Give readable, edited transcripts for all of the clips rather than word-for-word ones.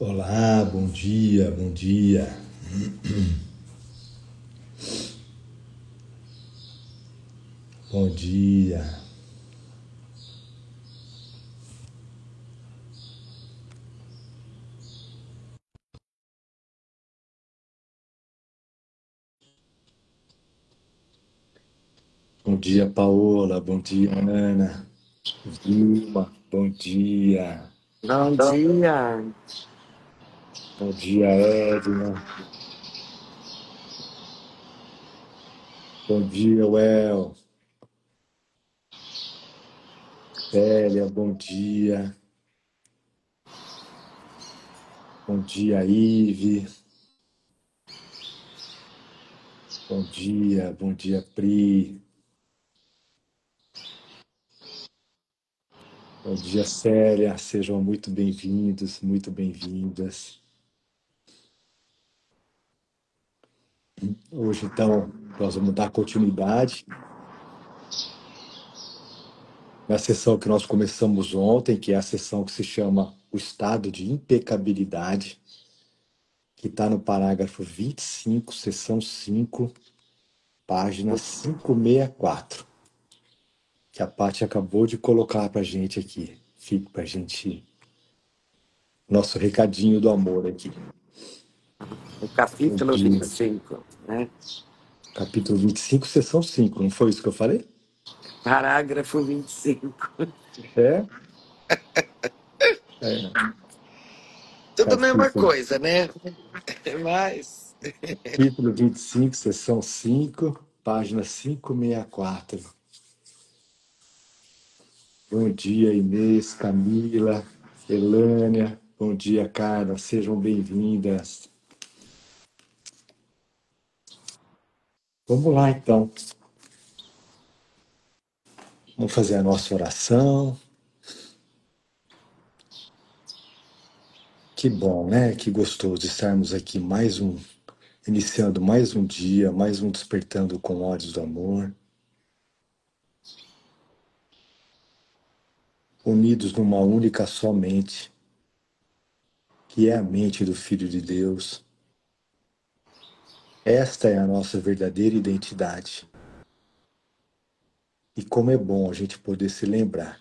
Olá, bom dia, bom dia. Bom dia. Bom dia, Paola. Bom dia, Ana. Vilma, bom dia. Bom dia. Bom dia, Edna. Bom dia, Well. Célia, bom dia. Bom dia, Ive. Bom dia, Pri. Bom dia, Célia. Sejam muito bem-vindos, muito bem-vindas. Hoje, então, nós vamos dar continuidade na sessão que nós começamos ontem, que é a sessão que se chama O Estado de Impecabilidade, que está no parágrafo 25, seção 5, página 564, que a Paty acabou de colocar para a gente aqui. Fica para a gente, nosso recadinho do amor aqui. O capítulo De 25, né? capítulo 25, seção 5, não foi isso que eu falei? Parágrafo 25. É? É. Tudo a mesma Capítulo, coisa, né? Mas. capítulo 25, seção 5, página 564. Bom dia, Inês, Camila, Elânia. Bom dia, Carla. Sejam bem-vindas. Vamos lá, então. Vamos fazer a nossa oração. Que bom, né? Que gostoso estarmos aqui iniciando mais um dia, mais um despertando com olhos do amor. Unidos numa única só mente, que é a mente do Filho de Deus. Esta é a nossa verdadeira identidade. E como é bom a gente poder se lembrar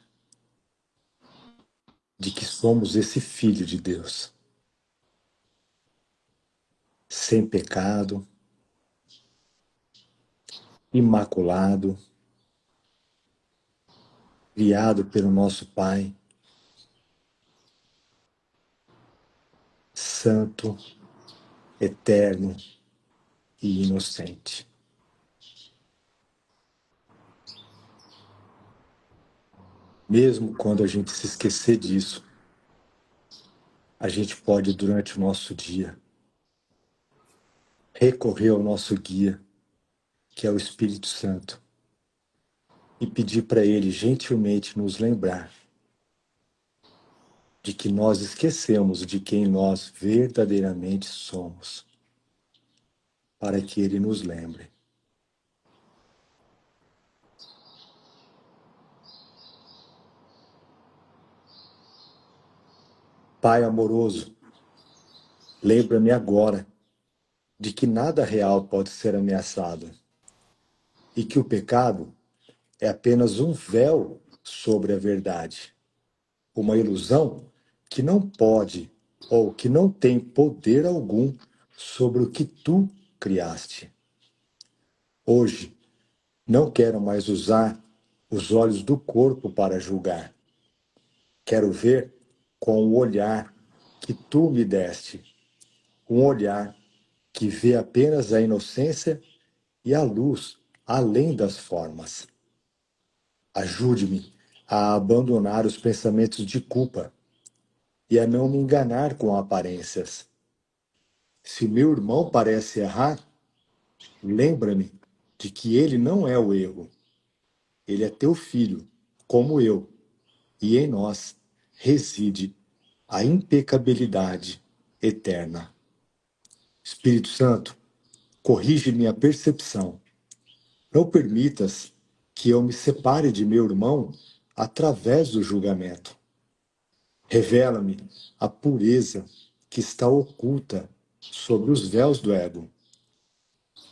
de que somos esse Filho de Deus, sem pecado, imaculado, criado pelo nosso Pai, santo, eterno e inocente. Mesmo quando a gente se esquecer disso, a gente pode, durante o nosso dia, recorrer ao nosso guia, que é o Espírito Santo, e pedir para ele gentilmente nos lembrar de que nós esquecemos de quem nós verdadeiramente somos, para que ele nos lembre. Pai amoroso, lembra-me agora de que nada real pode ser ameaçado e que o pecado é apenas um véu sobre a verdade, uma ilusão que não pode ou que não tem poder algum sobre o que tu criaste. Hoje, não quero mais usar os olhos do corpo para julgar. Quero ver com o olhar que tu me deste, um olhar que vê apenas a inocência e a luz além das formas. Ajude-me a abandonar os pensamentos de culpa e a não me enganar com aparências. Se meu irmão parece errar, lembra-me de que ele não é o erro. Ele é teu filho, como eu, e em nós reside a impecabilidade eterna. Espírito Santo, corrige minha percepção. Não permitas que eu me separe de meu irmão através do julgamento. Revela-me a pureza que está oculta sobre os véus do ego.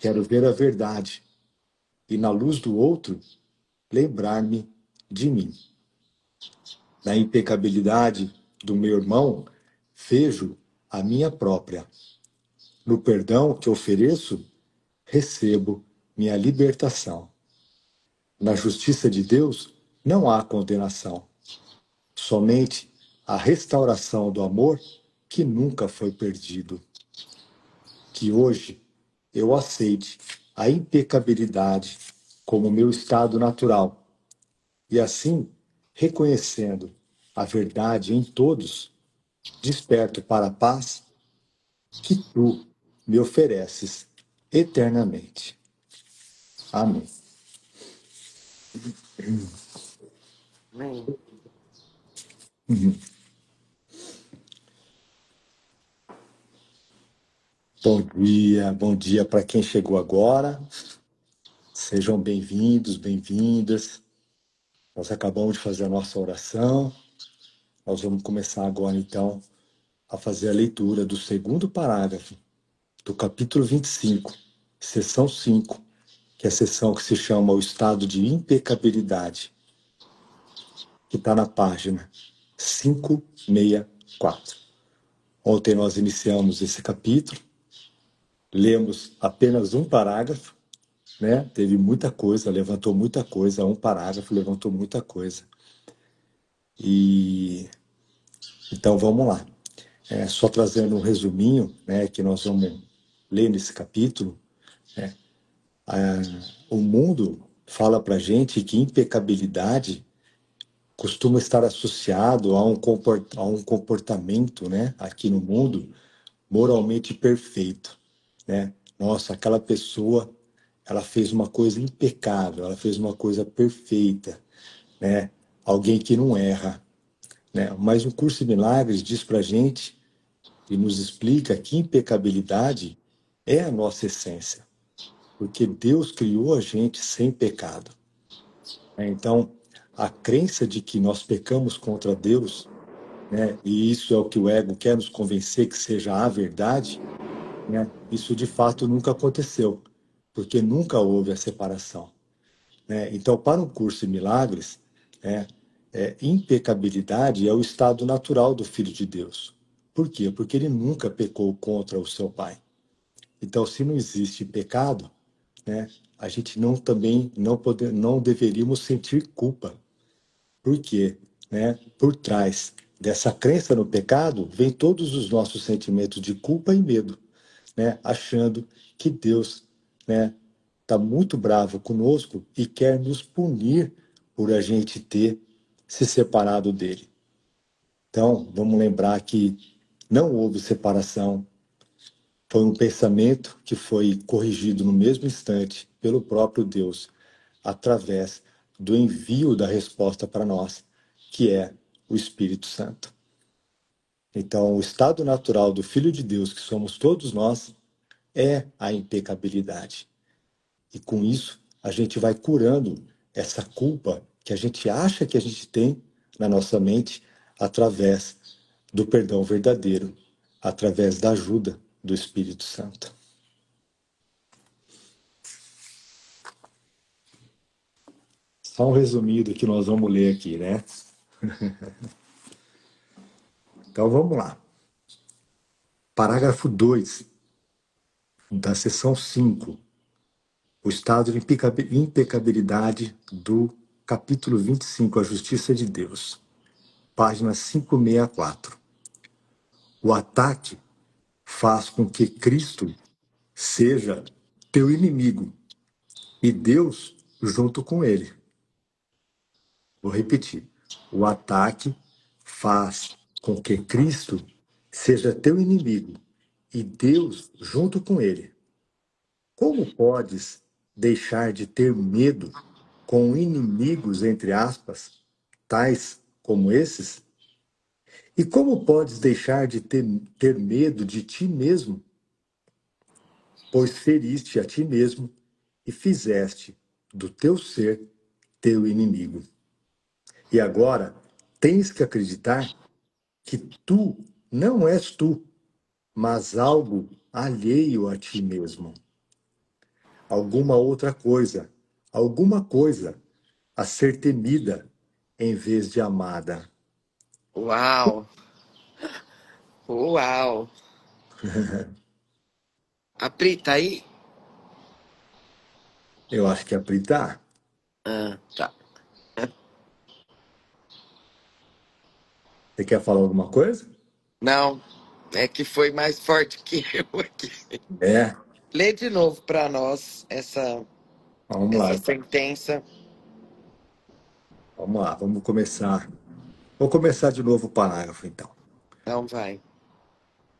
Quero ver a verdade e, na luz do outro, lembrar-me de mim. Na impecabilidade do meu irmão, vejo a minha própria. No perdão que ofereço, recebo minha libertação. Na justiça de Deus, não há condenação, somente a restauração do amor que nunca foi perdido. Que hoje eu aceite a impecabilidade como meu estado natural e, assim, reconhecendo a verdade em todos, desperto para a paz que tu me ofereces eternamente. Amém. Amém. Bom dia para quem chegou agora. Sejam bem-vindos, bem-vindas. Nós acabamos de fazer a nossa oração. Nós vamos começar agora, então, a fazer a leitura do segundo parágrafo do capítulo 25, seção 5, que é a seção que se chama O Estado de Impecabilidade, que está na página 564. Ontem nós iniciamos esse capítulo, lemos apenas um parágrafo, né? Teve muita coisa, levantou muita coisa, um parágrafo levantou muita coisa. E então vamos lá. Só trazendo um resuminho, né, que nós vamos ler nesse capítulo. O mundo fala para gente que impecabilidade costuma estar associado a um comportamento, né, aqui no mundo, moralmente perfeito, né? Nossa, aquela pessoa, ela fez uma coisa impecável, ela fez uma coisa perfeita, né? Alguém que não erra, né? Mas o curso de milagres diz para gente e nos explica que impecabilidade é a nossa essência, porque Deus criou a gente sem pecado. Então, a crença de que nós pecamos contra Deus, né, e isso é o que o ego quer nos convencer que seja a verdade, né, isso de fato nunca aconteceu, porque nunca houve a separação. Né? Então, para um curso em milagres, né, impecabilidade é o estado natural do Filho de Deus. Por quê? Porque ele nunca pecou contra o seu Pai. Então, se não existe pecado, né, a gente não deveríamos sentir culpa. Por quê? Né? Por trás dessa crença no pecado, vem todos os nossos sentimentos de culpa e medo, né? Achando que Deus, né, está muito bravo conosco e quer nos punir por a gente ter se separado dele. Então, vamos lembrar que não houve separação, foi um pensamento que foi corrigido no mesmo instante pelo próprio Deus, através do envio da resposta para nós, que é o Espírito Santo. Então, o estado natural do Filho de Deus, que somos todos nós, é a impecabilidade. E com isso, a gente vai curando essa culpa que a gente acha que a gente tem na nossa mente através do perdão verdadeiro, através da ajuda do Espírito Santo. Só um resumido que nós vamos ler aqui, né? Então vamos lá. Parágrafo 2 da seção 5. O estado de impecabilidade do capítulo 25, a justiça de Deus. Página 564. O ataque faz com que Cristo seja teu inimigo e Deus junto com ele. Vou repetir. O ataque faz com que Cristo seja teu inimigo e Deus junto com ele. Como podes deixar de ter medo com inimigos, entre aspas, tais como esses? E como podes deixar de ter medo de ti mesmo? Pois feriste a ti mesmo e fizeste do teu ser teu inimigo. E agora tens que acreditar que tu não és tu, mas algo alheio a ti mesmo. Alguma coisa a ser temida em vez de amada. Uau! Uau! A Pri tá aí? Eu acho que é aplicar. Ah, tá. Você quer falar alguma coisa? Não, é que foi mais forte que eu aqui. É, Lê de novo para nós vamos lá essa então. sentença. Vamos lá, vamos começar. Vou começar de novo o parágrafo então. Então vai.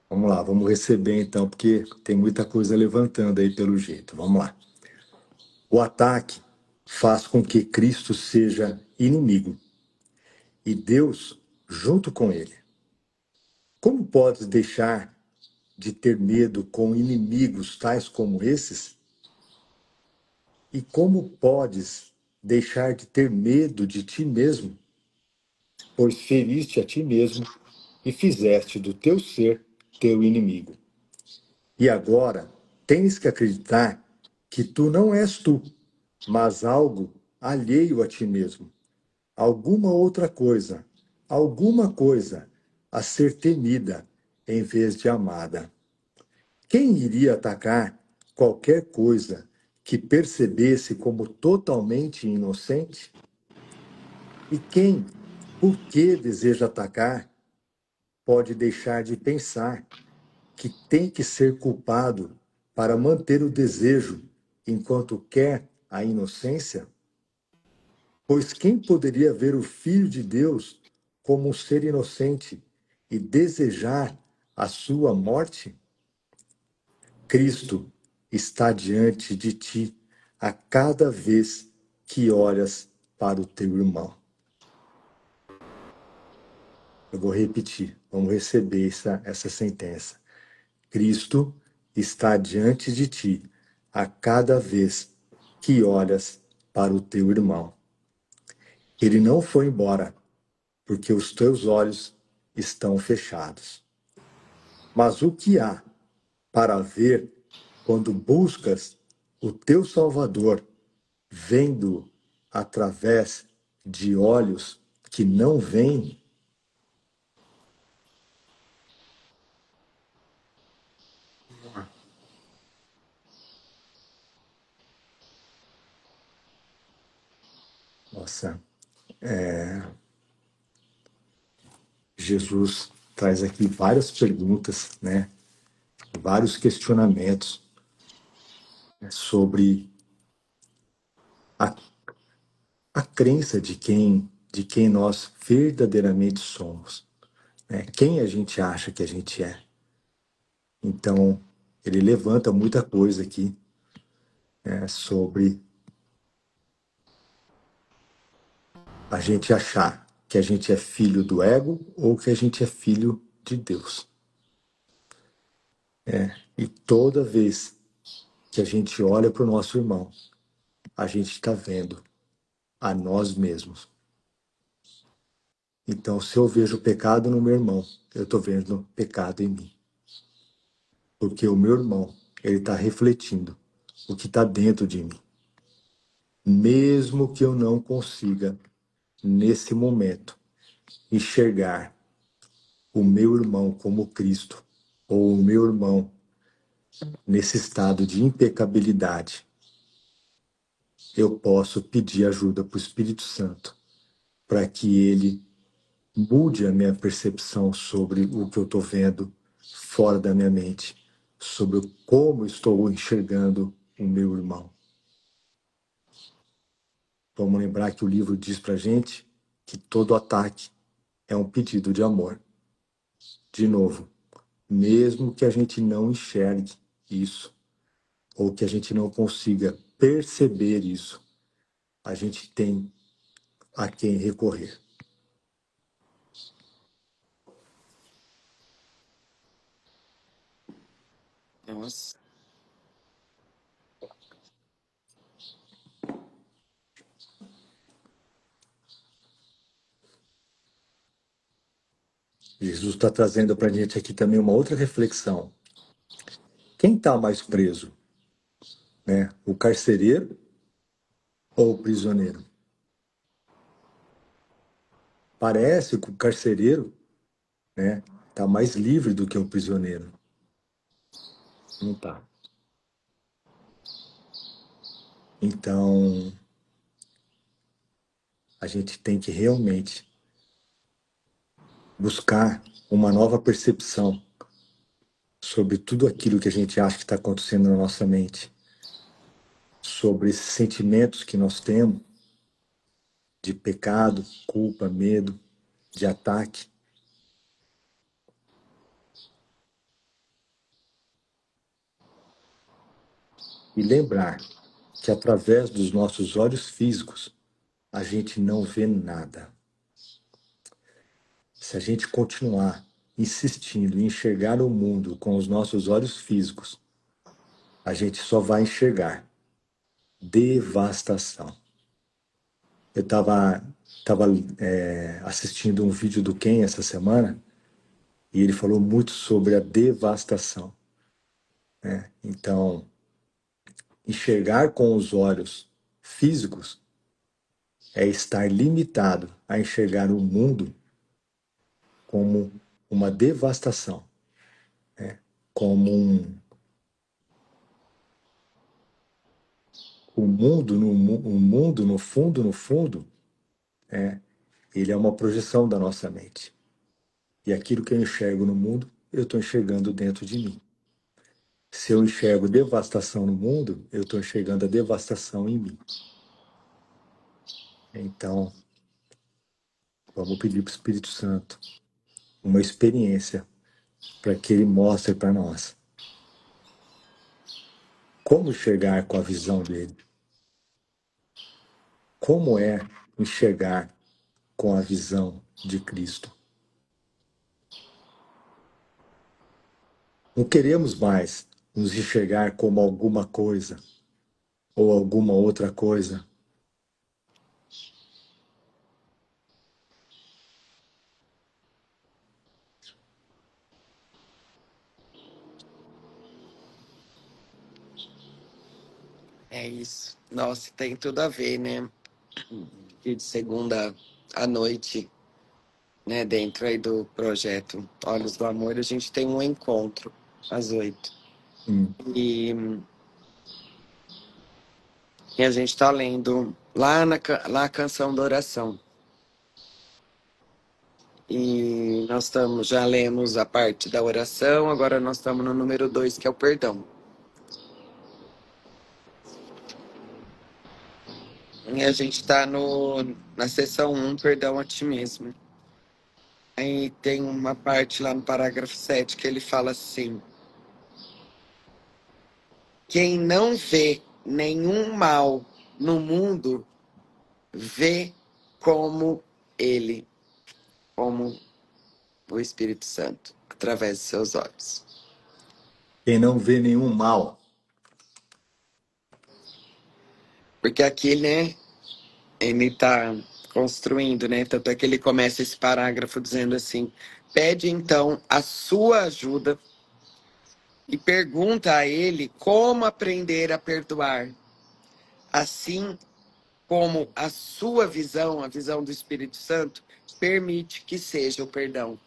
Vamos lá, vamos receber então, porque tem muita coisa levantando aí pelo jeito. Vamos lá. O ataque faz com que Cristo seja inimigo e Deus junto com ele. Como podes deixar de ter medo com inimigos tais como esses? E como podes deixar de ter medo de ti mesmo? Pois feriste a ti mesmo e fizeste do teu ser teu inimigo. E agora tens que acreditar que tu não és tu, mas algo alheio a ti mesmo, alguma coisa a ser temida em vez de amada. Quem iria atacar qualquer coisa que percebesse como totalmente inocente? E quem, por que deseja atacar, pode deixar de pensar que tem que ser culpado para manter o desejo enquanto quer a inocência? Pois quem poderia ver o Filho de Deus como um ser inocente e desejar a sua morte? Cristo está diante de ti a cada vez que olhas para o teu irmão. Eu vou repetir, vamos receber essa sentença. Cristo está diante de ti a cada vez que olhas para o teu irmão. Ele não foi embora, porque os teus olhos estão fechados. Mas o que há para ver quando buscas o teu Salvador, vendo através de olhos que não veem? Nossa, Jesus traz aqui várias perguntas, né? Vários questionamentos, né, sobre a, a crença de quem nós verdadeiramente somos, né? Quem a gente acha que a gente é. Então, ele levanta muita coisa aqui, né, sobre a gente achar que a gente é filho do ego ou que a gente é filho de Deus. E toda vez que a gente olha para o nosso irmão, a gente está vendo a nós mesmos. Então, se eu vejo pecado no meu irmão, eu estou vendo pecado em mim. Porque o meu irmão, ele está refletindo o que está dentro de mim. Mesmo que eu não consiga, nesse momento, enxergar o meu irmão como Cristo, ou o meu irmão nesse estado de impecabilidade, eu posso pedir ajuda para o Espírito Santo, para que ele mude a minha percepção sobre o que eu estou vendo fora da minha mente, sobre como estou enxergando o meu irmão. Vamos lembrar que o livro diz para gente que todo ataque é um pedido de amor. De novo, mesmo que a gente não enxergue isso, ou que a gente não consiga perceber isso, a gente tem a quem recorrer. Nossa. Jesus está trazendo para a gente aqui também uma outra reflexão. Quem está mais preso, né? O carcereiro ou o prisioneiro? Parece que o carcereiro, né, está mais livre do que o prisioneiro. Não está. Então, a gente tem que realmente buscar uma nova percepção sobre tudo aquilo que a gente acha que está acontecendo na nossa mente, sobre esses sentimentos que nós temos de pecado, culpa, medo, de ataque. E lembrar que através dos nossos olhos físicos a gente não vê nada. Se a gente continuar insistindo em enxergar o mundo com os nossos olhos físicos, a gente só vai enxergar devastação. Eu tava assistindo um vídeo do Ken essa semana e ele falou muito sobre a devastação. Né? Então, enxergar com os olhos físicos é estar limitado a enxergar o mundo como uma devastação, né? Como o mundo no fundo, ele é uma projeção da nossa mente. E aquilo que eu enxergo no mundo, eu estou enxergando dentro de mim. Se eu enxergo devastação no mundo, eu estou enxergando a devastação em mim. Então, vamos pedir para o Espírito Santo uma experiência para que ele mostre para nós como enxergar com a visão dele. Como é enxergar com a visão de Cristo. Não queremos mais nos enxergar como alguma coisa ou alguma outra coisa. É isso. Nossa, tem tudo a ver, né? E de segunda à noite, né? Dentro aí do projeto Olhos do Amor, a gente tem um encontro às 8. Hum, E a gente tá lendo lá a canção da oração. E já lemos a parte da oração, agora nós estamos no número 2, que é o perdão. E a gente está na seção 1, perdão a ti mesmo. Aí tem uma parte lá no parágrafo 7 que ele fala assim: quem não vê nenhum mal no mundo, vê como ele, como o Espírito Santo, através de seus olhos. Quem não vê nenhum mal. Porque aqui, né, ele está construindo, né? Tanto é que ele começa esse parágrafo dizendo assim: pede então a sua ajuda e pergunta a ele como aprender a perdoar, assim como a sua visão, a visão do Espírito Santo, permite que seja o perdão.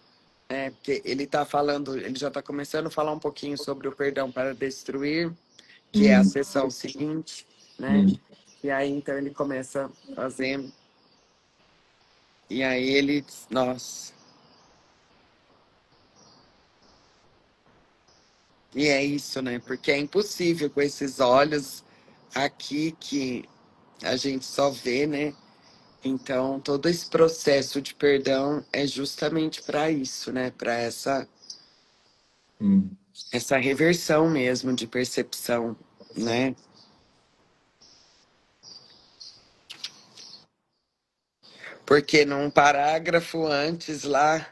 Porque ele está falando, ele já está começando a falar um pouquinho sobre o perdão para destruir, que é a Hum, sessão seguinte, né? hum. E aí então ele começa a fazer, e aí ele, nossa. E é isso, né? Porque é impossível com esses olhos aqui que a gente só vê, né? Então, todo esse processo de perdão é justamente para isso, né? Para Hum. essa reversão mesmo de percepção, né? Porque num parágrafo antes lá,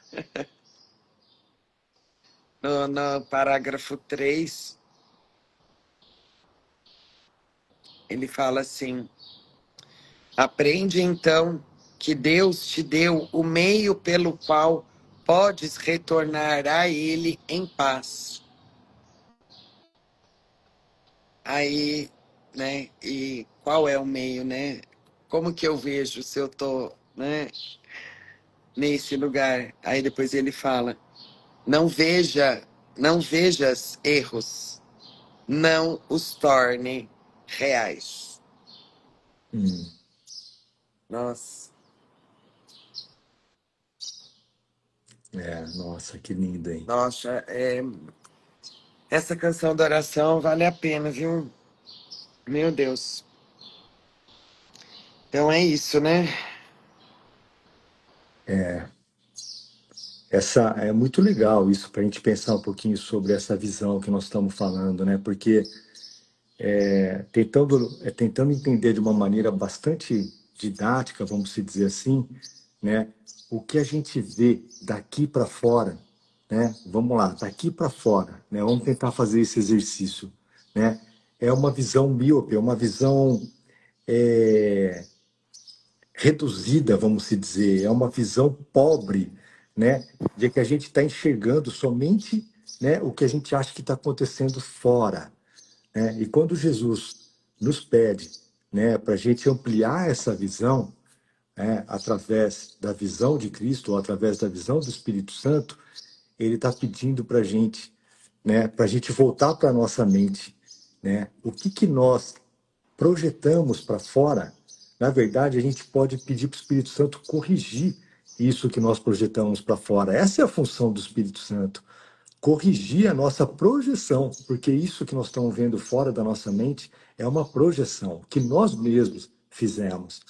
no parágrafo 3, ele fala assim: aprende então que Deus te deu o meio pelo qual podes retornar a ele em paz. Aí, né? E qual é o meio, né? Como que eu vejo se eu tô, né, nesse lugar? Aí depois ele fala: não não vejas erros, não os torne reais. Hum, Nossa, nossa, que lindo, hein? nossa, essa canção da oração vale a pena, viu? Meu Deus. Então é isso, né? Essa é muito legal isso para a gente pensar um pouquinho sobre essa visão que nós estamos falando, né? Porque tentando entender de uma maneira bastante didática, vamos se dizer assim, né? O que a gente vê daqui para fora, né? Vamos lá, daqui para fora, né? Vamos tentar fazer esse exercício, né? É uma visão míope, é uma visão é, reduzida, vamos se dizer, é uma visão pobre, né? De que a gente está enxergando somente, né, o que a gente acha que está acontecendo fora, né? E quando Jesus nos pede, né, para a gente ampliar essa visão, né, através da visão de Cristo ou através da visão do Espírito Santo, ele está pedindo para a gente, né, para a gente voltar para a nossa mente, né? O que que nós projetamos para fora, na verdade, a gente pode pedir para o Espírito Santo corrigir isso que nós projetamos para fora. Essa é a função do Espírito Santo, corrigir a nossa projeção, porque isso que nós estamos vendo fora da nossa mente é uma projeção que nós mesmos fizemos.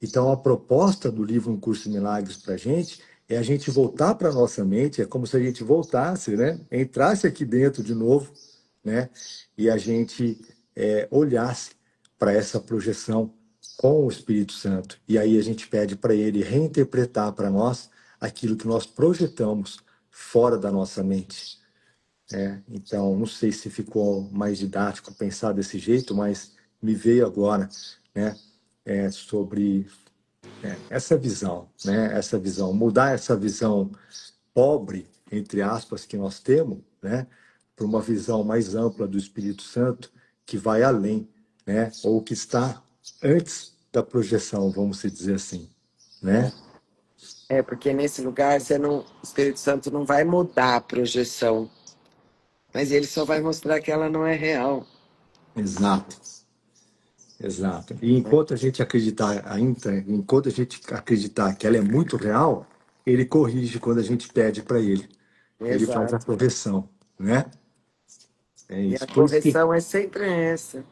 Então, a proposta do livro Um Curso de Milagres para a gente é a gente voltar para a nossa mente, é como se a gente voltasse, né? Entrasse aqui dentro de novo, né? E a gente olhasse para essa projeção com o Espírito Santo. E aí a gente pede para ele reinterpretar para nós aquilo que nós projetamos fora da nossa mente. Então, não sei se ficou mais didático pensar desse jeito, mas me veio agora, né? Sobre essa visão, né? Essa visão, mudar essa visão pobre, entre aspas, que nós temos, né? Para uma visão mais ampla do Espírito Santo, que vai além, né? Ou que está antes da projeção, vamos dizer assim, né? Porque nesse lugar o Espírito Santo não vai mudar a projeção, mas ele só vai mostrar que ela não é real. Exato, exato. E enquanto a gente acreditar ainda, enquanto a gente acreditar que ela é muito real, ele corrige quando a gente pede para ele. Ele faz a Exato. correção, né? É E a isso. Por isso que correção é sempre essa.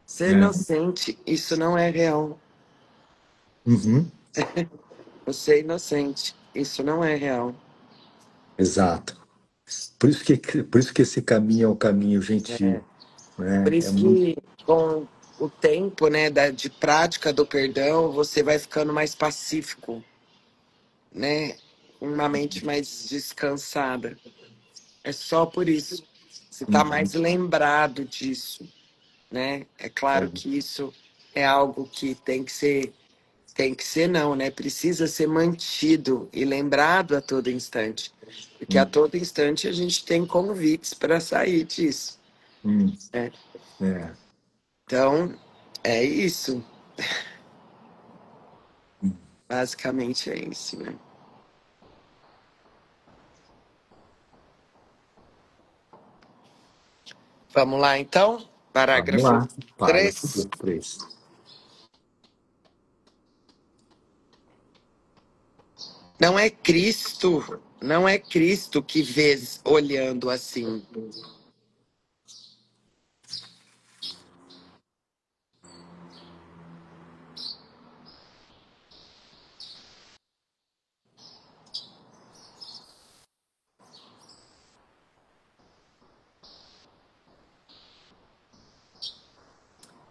Ser é, inocente, isso não é real. uhum, Você é inocente, isso não é real. exato. Por isso que esse caminho é um caminho gentil, Por né? É isso muito. que com o tempo, né, de prática do perdão, você vai ficando mais pacífico, né? Com uma mente mais descansada. É só por isso. Você está Uhum, mais lembrado disso, né? É claro é, que isso é algo que tem que ser não, né? Precisa ser mantido e lembrado a todo instante. Porque a hum, todo instante a gente tem convites para sair disso, hum, né? é, Então, é isso. hum. Basicamente é isso, né? Vamos lá, então? Vamos Parágrafo lá. Parágrafo 3. 3. Não é Cristo que vês olhando assim.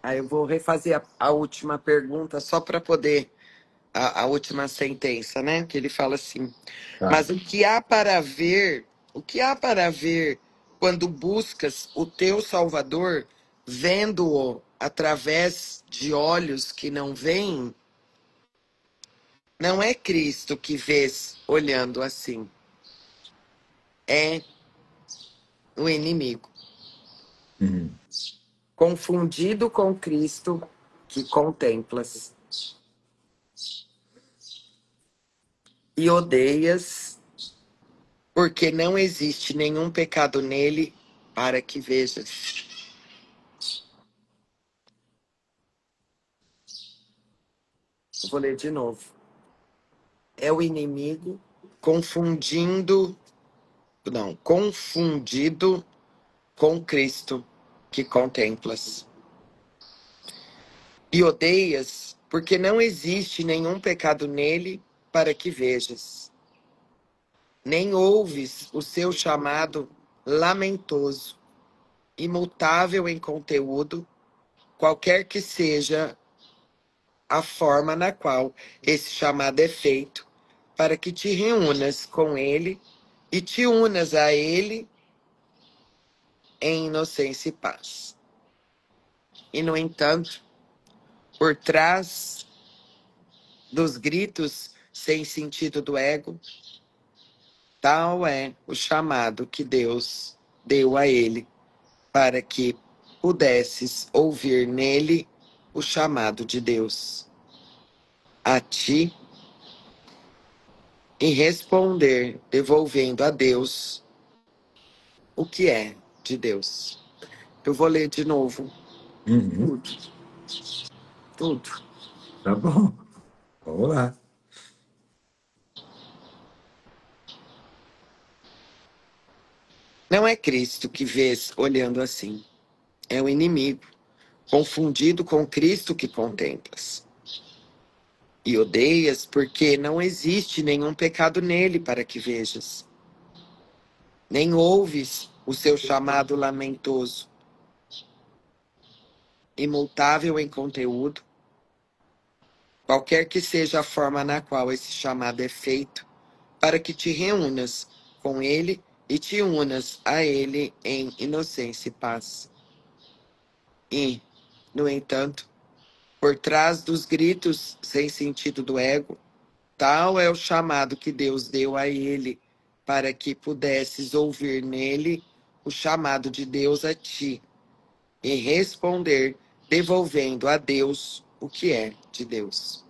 Aí eu vou refazer a última pergunta só para poder a última sentença, né? Que ele fala assim: Tá. mas o que há para ver quando buscas o teu Salvador, vendo-o através de olhos que não veem? Não é Cristo que vês olhando assim. É o inimigo. Uhum. Confundido com Cristo que contemplas. E odeias, porque não existe nenhum pecado nele para que vejas. Vou ler de novo. É o inimigo confundido com Cristo que contemplas. E odeias, porque não existe nenhum pecado nele para que vejas. Nem ouves o seu chamado lamentoso, imutável em conteúdo, qualquer que seja a forma na qual esse chamado é feito, para que te reúnas com ele e te unas a ele em inocência e paz. E, no entanto, por trás dos gritos sem sentido do ego, tal é o chamado que Deus deu a ele, para que pudesses ouvir nele o chamado de Deus a ti e responder, devolvendo a Deus o que é de Deus. Eu vou ler de novo Uhum. tudo, tudo. Tá bom. Vamos lá. Não é Cristo que vês olhando assim, é o inimigo, confundido com Cristo que contemplas. E odeias porque não existe nenhum pecado nele para que vejas. Nem ouves o seu chamado lamentoso, imutável em conteúdo, qualquer que seja a forma na qual esse chamado é feito, para que te reúnas com ele e te unas a ele em inocência e paz. E, no entanto, por trás dos gritos sem sentido do ego, tal é o chamado que Deus deu a ele, para que pudesses ouvir nele o chamado de Deus a ti e responder, devolvendo a Deus o que é de Deus.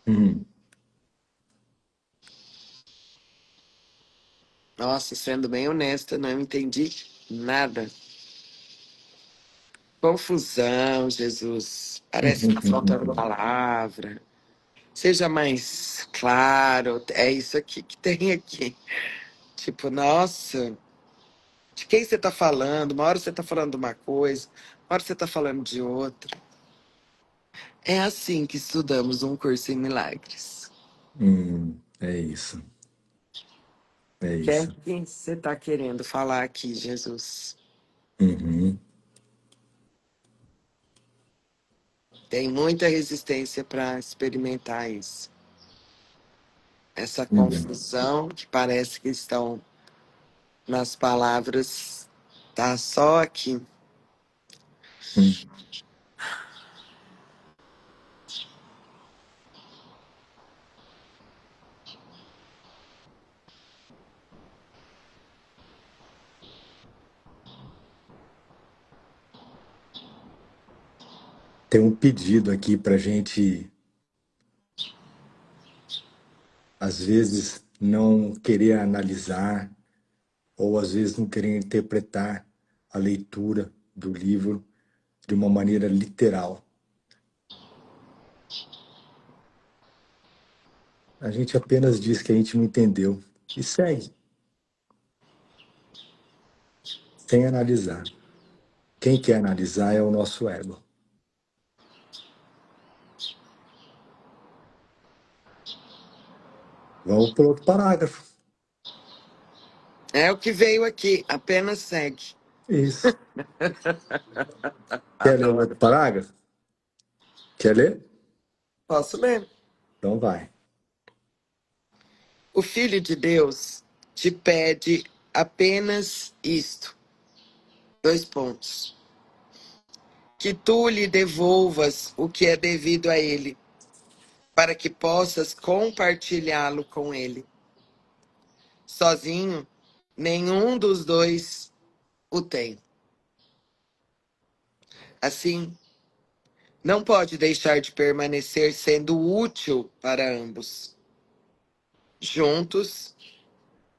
Uhum. Nossa, sendo bem honesta, não entendi nada. Confusão, Jesus. Parece que tá faltando palavra. Seja mais claro. É isso aqui que tem aqui. Tipo, nossa, de quem você tá falando? Uma hora você tá falando de uma coisa, uma hora você tá falando de outra. É assim que estudamos um curso em milagres. É isso. É O que é isso. que você tá querendo falar aqui, Jesus? Uhum. Tem muita resistência para experimentar isso. Essa Uhum. confusão que parece que estão nas palavras, tá só aqui. Uhum. Tem um pedido aqui para gente, às vezes, não querer analisar, ou às vezes não querer interpretar a leitura do livro de uma maneira literal. A gente apenas diz que a gente não entendeu e segue, sem analisar. Quem quer analisar é o nosso ego. Vamos para outro parágrafo. É o que veio aqui, apenas segue. Isso. Quer ler o outro Adoro. parágrafo? Quer ler? Posso ler? Então vai. O Filho de Deus te pede apenas isto. Dois pontos. que tu lhe devolvas o que é devido a ele, para que possas compartilhá-lo com ele. Sozinho, nenhum dos dois o tem. Assim, não pode deixar de permanecer sendo útil para ambos. Juntos,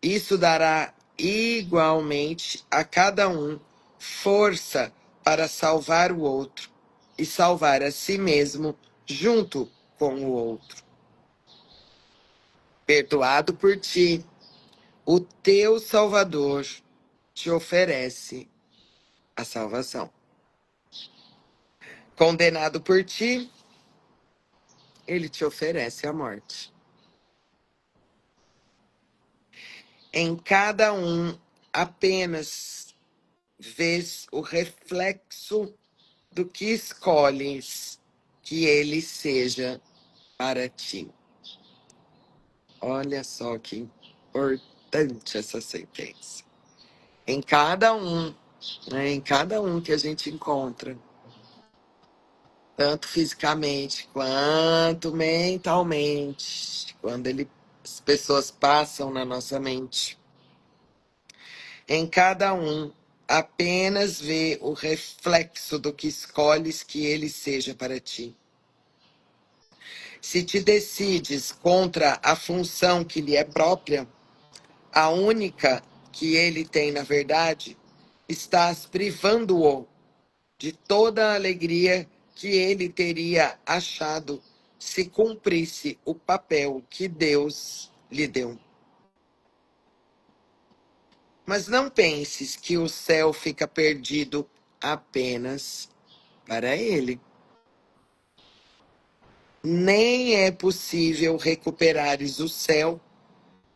isso dará igualmente a cada um força para salvar o outro e salvar a si mesmo junto com o outro. Perdoado por ti, o teu Salvador te oferece a salvação. Condenado por ti, ele te oferece a morte. Em cada um apenas vês o reflexo do que escolhes que ele seja para ti. Olha só que importante essa sentença. Em cada um, né, em cada um que a gente encontra, tanto fisicamente quanto mentalmente, quando as pessoas passam na nossa mente, em cada um apenas vê o reflexo do que escolhes que ele seja para ti. Se te decides contra a função que lhe é própria, a única que ele tem na verdade, estás privando-o de toda a alegria que ele teria achado se cumprisse o papel que Deus lhe deu. Mas não penses que o céu fica perdido apenas para ele. Nem é possível recuperares o céu,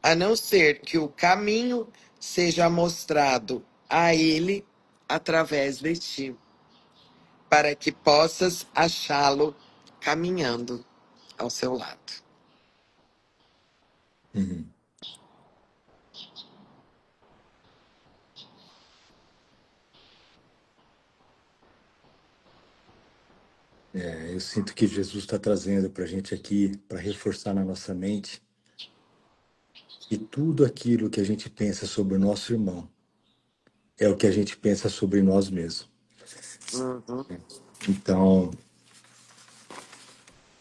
a não ser que o caminho seja mostrado a ele através de ti, para que possas achá-lo caminhando ao seu lado. Uhum. Eu sinto que Jesus está trazendo para a gente aqui, para reforçar na nossa mente, que tudo aquilo que a gente pensa sobre o nosso irmão é o que a gente pensa sobre nós mesmos. Uhum. Então,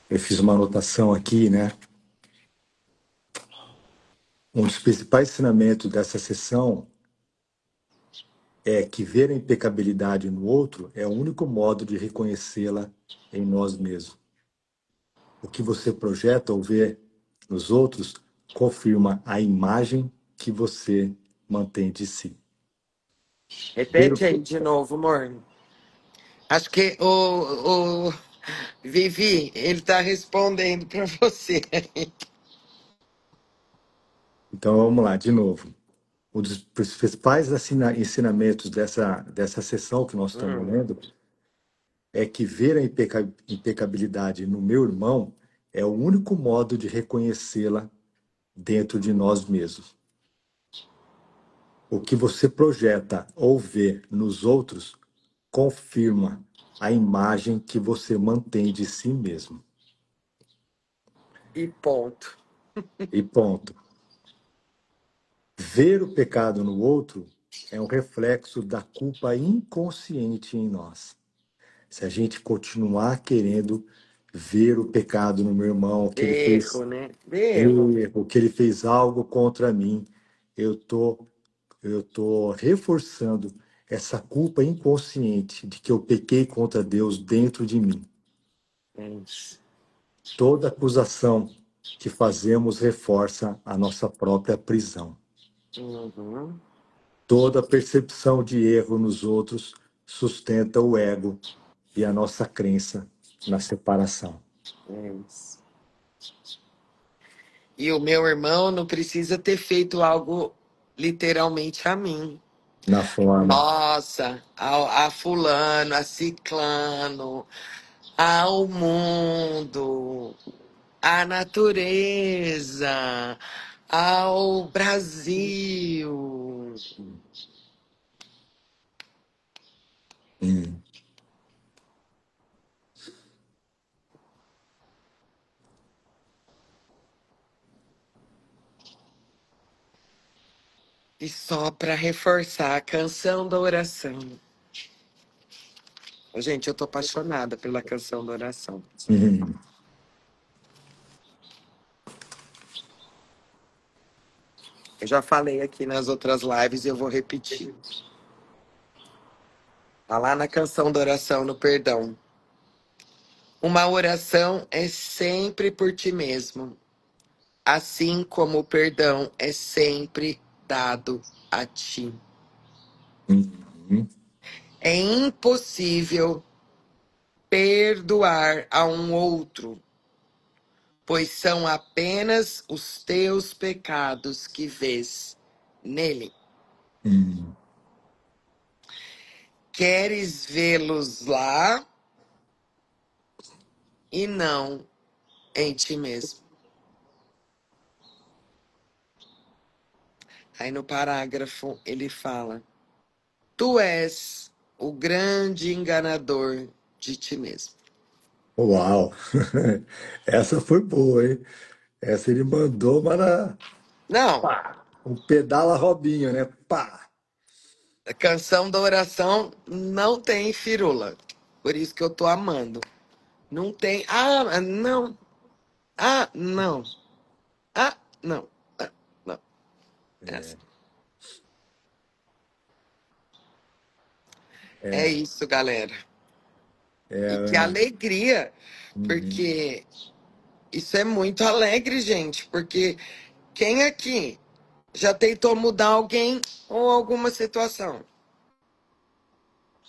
eu fiz uma anotação aqui, né? Um dos principais ensinamentos dessa sessão é que ver a impecabilidade no outro é o único modo de reconhecê-la em nós mesmos. O que você projeta ou vê nos outros confirma a imagem que você mantém de si. Ver o... Repete aí de novo, amor. Acho que o Vivi, ele está respondendo para você. Então vamos lá, de novo. Um dos principais ensinamentos dessa sessão que nós estamos Hum, lendo é que ver a impecabilidade no meu irmão é o único modo de reconhecê-la dentro de nós mesmos. O que você projeta ou vê nos outros confirma a imagem que você mantém de si mesmo. e ponto. E ponto. Ver o pecado no outro é um reflexo da culpa inconsciente em nós. Se a gente continuar querendo ver o pecado no meu irmão, que ele fez Erro, né? Erro. erro, que ele fez algo contra mim, eu tô eu tô reforçando essa culpa inconsciente de que eu pequei contra Deus dentro de mim. É isso. Toda acusação que fazemos reforça a nossa própria prisão. Uhum. Toda percepção de erro nos outros sustenta o ego e a nossa crença na separação. É isso. E o meu irmão não precisa ter feito algo literalmente a mim. Na forma. Nossa, a fulano, a ciclano, ao mundo, à natureza, ao Brasil. Hum. E só para reforçar a canção da oração. Gente, eu tô apaixonada pela canção da oração. Uhum. Eu já falei aqui nas outras lives e eu vou repetir. Tá lá na canção da oração, no perdão. Uma oração é sempre por ti mesmo, assim como o perdão é sempre dado a ti. Uhum. É impossível perdoar a um outro, pois são apenas os teus pecados que vês nele. Uhum. Queres vê-los lá e não em ti mesmo. Aí no parágrafo ele fala: tu és o grande enganador de ti mesmo. Uau! Essa foi boa, hein? Essa ele mandou, para Não, pá, um pedala Robinho, né? Pá! a canção da oração não tem firula. Por isso que eu tô amando. Não tem. Ah, não. Ah, não. Ah, não. Ah, não. Essa. É É, isso, galera. E que Ana. alegria, Uhum. porque isso é muito alegre, gente. Porque quem aqui já tentou mudar alguém ou alguma situação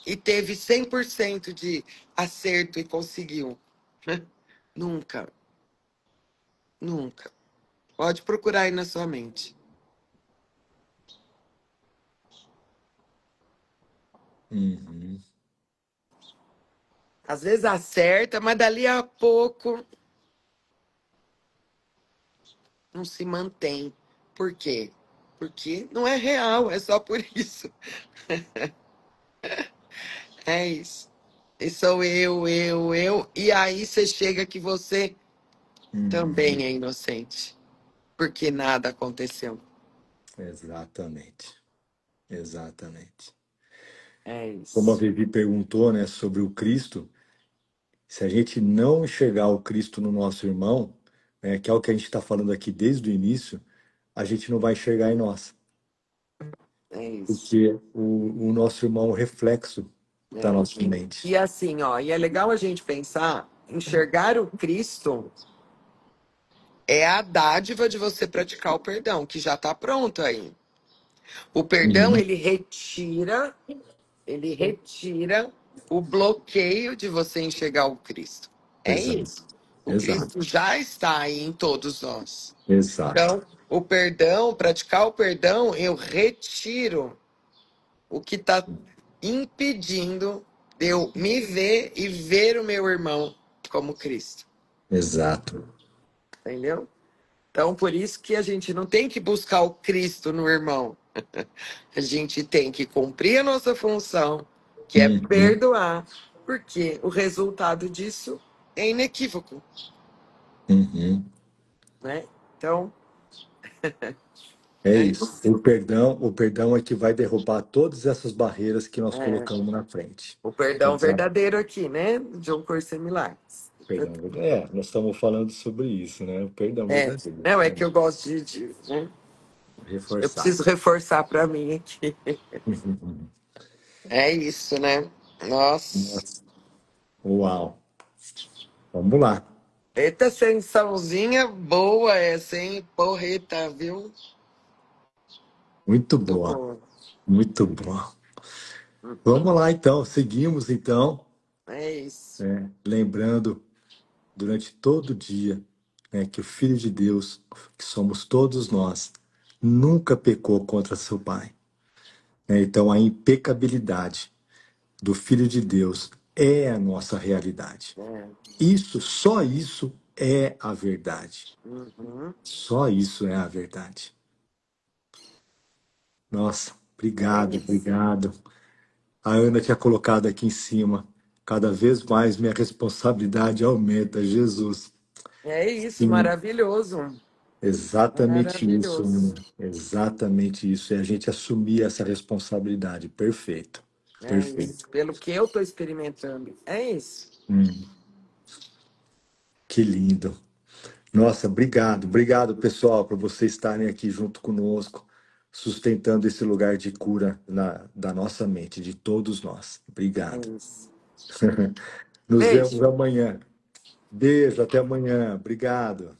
e teve 100% de acerto e conseguiu? Nunca, nunca. Pode procurar aí na sua mente. Uhum. Às vezes acerta, mas dali a pouco não se mantém. Por quê? Porque não é real, é só por isso. É isso. E sou eu. E aí você chega que você Uhum. também é inocente. Porque nada aconteceu. Exatamente. Exatamente. É Como a isso. Vivi perguntou, né, sobre o Cristo, se a gente não enxergar o Cristo no nosso irmão, né, que é o que a gente está falando aqui desde o início, a gente não vai enxergar em nós, É isso. porque o nosso irmão é um reflexo da É. nossa mente. E assim, ó, e é legal a gente pensar, enxergar o Cristo é a dádiva de você praticar o perdão, que já está pronto aí. O perdão, Uhum. ele retira o bloqueio de você enxergar o Cristo. É Exato, isso. O Cristo exato, já está aí em todos nós. exato, Então, o perdão, praticar o perdão, eu retiro o que está impedindo de eu me ver e ver o meu irmão como Cristo. exato. Entendeu? Então, por isso que a gente não tem que buscar o Cristo no irmão. A gente tem que cumprir a nossa função, que é Uhum. perdoar, porque o resultado disso é inequívoco, Uhum. né? Então, É é isso. isso. O perdão é que vai derrubar todas essas barreiras que nós É, colocamos na frente. o perdão Exato. verdadeiro aqui, né? De um curso em milagres. Perdão verdadeiro. É, nós estamos falando sobre isso, né? O perdão É, verdadeiro. não, é que É. eu gosto né? Eu Reforçar. preciso reforçar para mim aqui. É isso, né? Nossa. Nossa. Uau. Vamos lá. Eita, sensaçãozinha boa essa, hein? Porreta, viu? Muito Muito boa. boa. Muito boa. Uhum. Vamos lá, então. Seguimos, então. É isso. Lembrando, durante todo o dia, que o Filho de Deus, que somos todos nós, nunca pecou contra seu Pai. Então, a impecabilidade do Filho de Deus é a nossa realidade. É. Isso, só isso é a verdade. Uhum. Só isso é a verdade. Nossa, É obrigado, isso. obrigado. A Ana tinha colocado aqui em cima. Cada vez mais minha responsabilidade aumenta, Jesus. É isso, Sim, maravilhoso. Exatamente isso, Maravilhoso. exatamente isso. É a gente assumir essa responsabilidade. Perfeito, É perfeito. isso. Pelo que eu estou experimentando. É isso. Hum, que lindo. Nossa, obrigado, obrigado, pessoal, por vocês estarem aqui junto conosco, sustentando esse lugar de cura da nossa mente, de todos nós. É Obrigado. isso. Nos vemos Beijo. amanhã. Beijo, até amanhã. Obrigado.